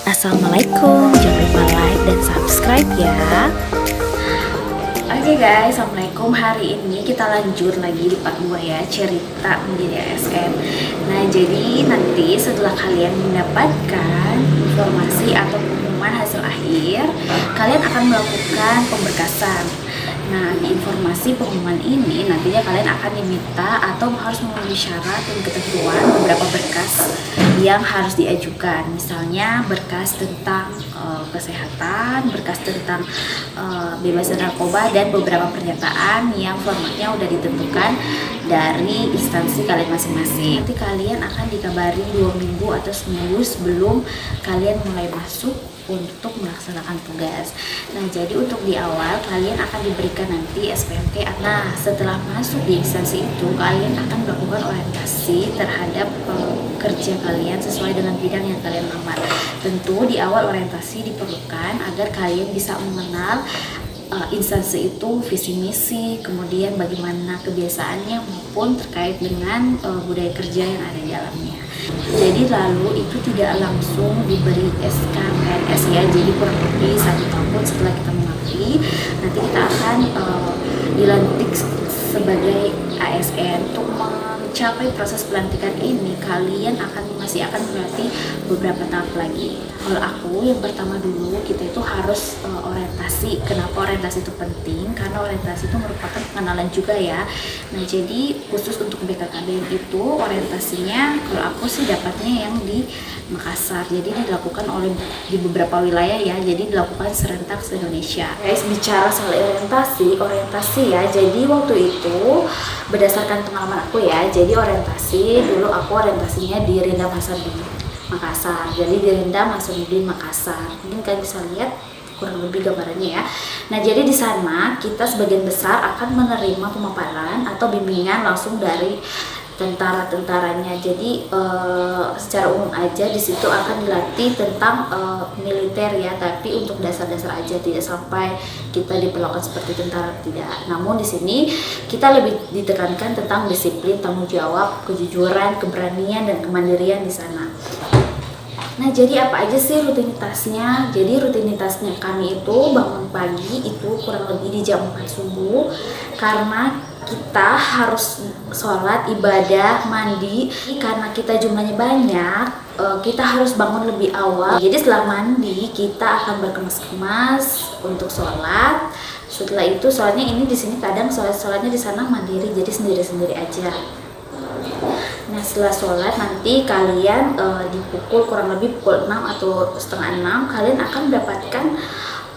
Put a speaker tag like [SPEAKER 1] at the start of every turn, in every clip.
[SPEAKER 1] Assalamualaikum, jangan lupa like dan subscribe ya. Oke guys, Assalamualaikum. Hari ini kita lanjut lagi di part 2 ya, cerita menjadi ASN. Nah, jadi nanti setelah kalian mendapatkan informasi atau pengumuman hasil akhir, kalian akan melakukan pemberkasan. Nah, di informasi pengumuman ini nantinya kalian akan diminta atau harus memenuhi syarat dan ketentuan beberapa berkas yang harus diajukan. Misalnya berkas tentang kesehatan, berkas tentang bebas dari narkoba, dan beberapa pernyataan yang formatnya udah ditentukan dari instansi kalian masing-masing. Nanti kalian akan dikabari 2 minggu atau seminggu sebelum kalian mulai masuk untuk melaksanakan tugas. Nah, jadi untuk di awal kalian akan diberikan nanti SPMK. Nah, setelah masuk di instansi itu, kalian akan melakukan orientasi terhadap kerja kalian sesuai dengan bidang yang kalian lamar. Tentu di awal orientasi diperlukan agar kalian bisa mengenal instansi itu, visi misi, kemudian bagaimana kebiasaannya maupun terkait dengan budaya kerja yang ada di dalamnya. Jadi lalu itu tidak langsung diberi SK PNS ya, jadi kurang lebih 1 tahun setelah kita mengabdi, nanti kita akan dilantik sebagai ASN. Untuk mencapai proses pelantikan ini, kalian masih akan melalui beberapa tahap lagi. Kalau aku yang pertama dulu, kita itu harus orientasi. Kenapa orientasi itu penting? Karena orientasi itu merupakan pengenalan juga ya. Nah, jadi khusus untuk BKKBN itu orientasinya, kalau aku sih dapatnya yang di Makassar. Jadi ini dilakukan oleh di beberapa wilayah ya. Jadi dilakukan serentak se-Indonesia. Guys, bicara soal orientasi ya. Jadi waktu itu berdasarkan pengalaman aku ya. Jadi orientasi dulu aku orientasinya di Rindam Hasanuddin Makassar. Jadi di Rindam Hasanuddin Makassar. Mungkin kalian bisa lihat kurang lebih gambarannya ya. Nah, jadi di sana kita sebagian besar akan menerima pemaparan atau bimbingan langsung dari tentara-tentaranya. Jadi secara umum aja di situ akan dilatih tentang militer ya, tapi untuk dasar-dasar aja, tidak sampai kita diperlakukan seperti tentara, tidak. Namun di sini kita lebih ditekankan tentang disiplin, tanggung jawab, kejujuran, keberanian, dan kemandirian di sana. Nah, jadi apa aja sih rutinitasnya? Jadi rutinitasnya kami itu bangun pagi itu kurang lebih di jam 4 subuh, karena kita harus sholat, ibadah, mandi. Karena kita jumlahnya banyak, kita harus bangun lebih awal. Jadi setelah mandi kita akan berkemas-kemas untuk sholat. Setelah itu, soalnya ini di sini kadang sholatnya di sana mandiri, jadi sendiri-sendiri aja. Nah, setelah sholat nanti kalian dipukul kurang lebih pukul 6 atau setengah 6, kalian akan mendapatkan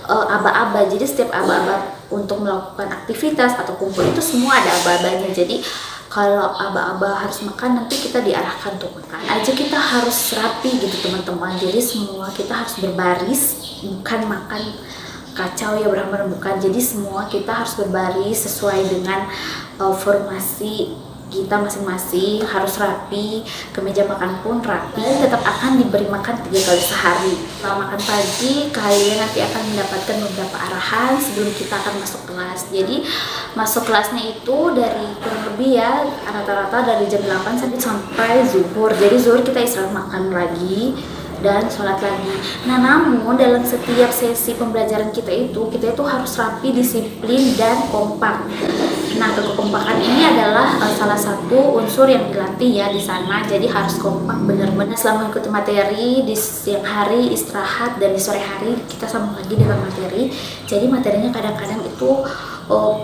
[SPEAKER 1] aba-aba. Jadi setiap aba-aba untuk melakukan aktivitas atau kumpul itu semua ada aba-abanya. Jadi kalau aba-aba harus makan, nanti kita diarahkan untuk makan aja, kita harus rapi gitu teman-teman. Jadi semua kita harus berbaris, bukan makan kacau ya, benar-benar bukan. Jadi semua kita harus berbaris sesuai dengan formasi kita masing-masing, harus rapi. Kemeja makan pun rapi. Tetap akan diberi makan 3 kali sehari. Setelah makan pagi, kalian nanti akan mendapatkan beberapa arahan sebelum kita akan masuk kelas. Jadi masuk kelasnya itu dari kurang lebih ya, rata-rata dari jam 8 sampai zuhur. Jadi zuhur kita istirahat makan lagi dan sholat lagi. Nah, namun dalam setiap sesi pembelajaran kita itu harus rapi, disiplin, dan kompak. Nah, kekompakan ini adalah salah satu unsur yang dilatih ya di sana. Jadi harus kompak benar-benar selama mengikuti materi. Di siang hari istirahat, dan di sore hari kita sambung lagi dengan materi. Jadi materinya kadang-kadang itu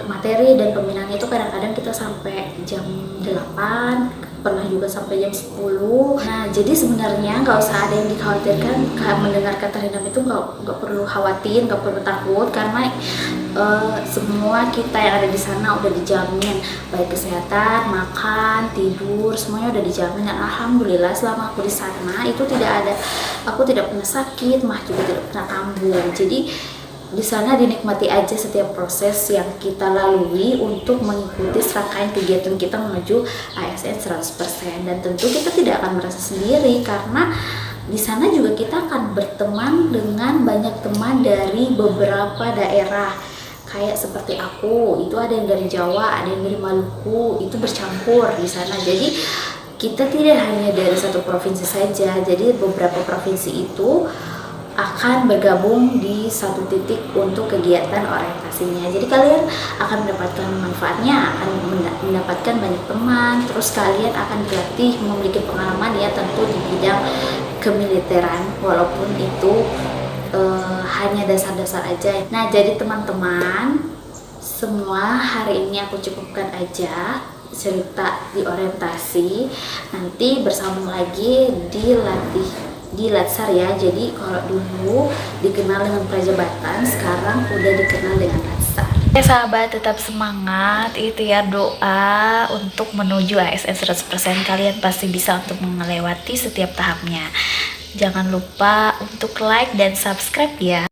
[SPEAKER 1] materi dan pembinaannya itu kadang-kadang kita sampai jam 8, pernah juga sampai jam 10. Nah, jadi sebenarnya nggak usah ada yang dikhawatirkan. Mendengar kata Rindam itu nggak perlu khawatir, nggak perlu takut, karena semua kita yang ada di sana udah dijamin, baik kesehatan, makan, tidur, semuanya udah dijamin. Dan alhamdulillah selama aku di sana itu aku tidak pernah sakit, mah juga tidak pernah kambuh. Jadi di sana dinikmati aja setiap proses yang kita lalui untuk mengikuti serangkaian kegiatan kita menuju ASN 100%. Dan tentu kita tidak akan merasa sendiri, karena di sana juga kita akan berteman dengan banyak teman dari beberapa daerah. Kayak seperti aku, itu ada yang dari Jawa, ada yang dari Maluku, itu bercampur di sana. Jadi kita tidak hanya dari satu provinsi saja, jadi beberapa provinsi itu akan bergabung di satu titik untuk kegiatan orientasinya. Jadi kalian akan mendapatkan manfaatnya, akan mendapatkan banyak teman, terus kalian akan dilatih memiliki pengalaman ya tentu di bidang kemiliteran, walaupun itu hanya dasar-dasar aja. Nah, jadi teman-teman semua, hari ini aku cukupkan aja cerita di orientasi. Nanti bersambung lagi di Latsar ya. Jadi kalau dulu dikenal dengan Prajabatan, sekarang udah dikenal dengan Latsar. Oke sahabat, tetap semangat, ikhtiar doa untuk menuju ASN 100%. Kalian pasti bisa untuk melewati setiap tahapnya. Jangan lupa untuk like dan subscribe ya.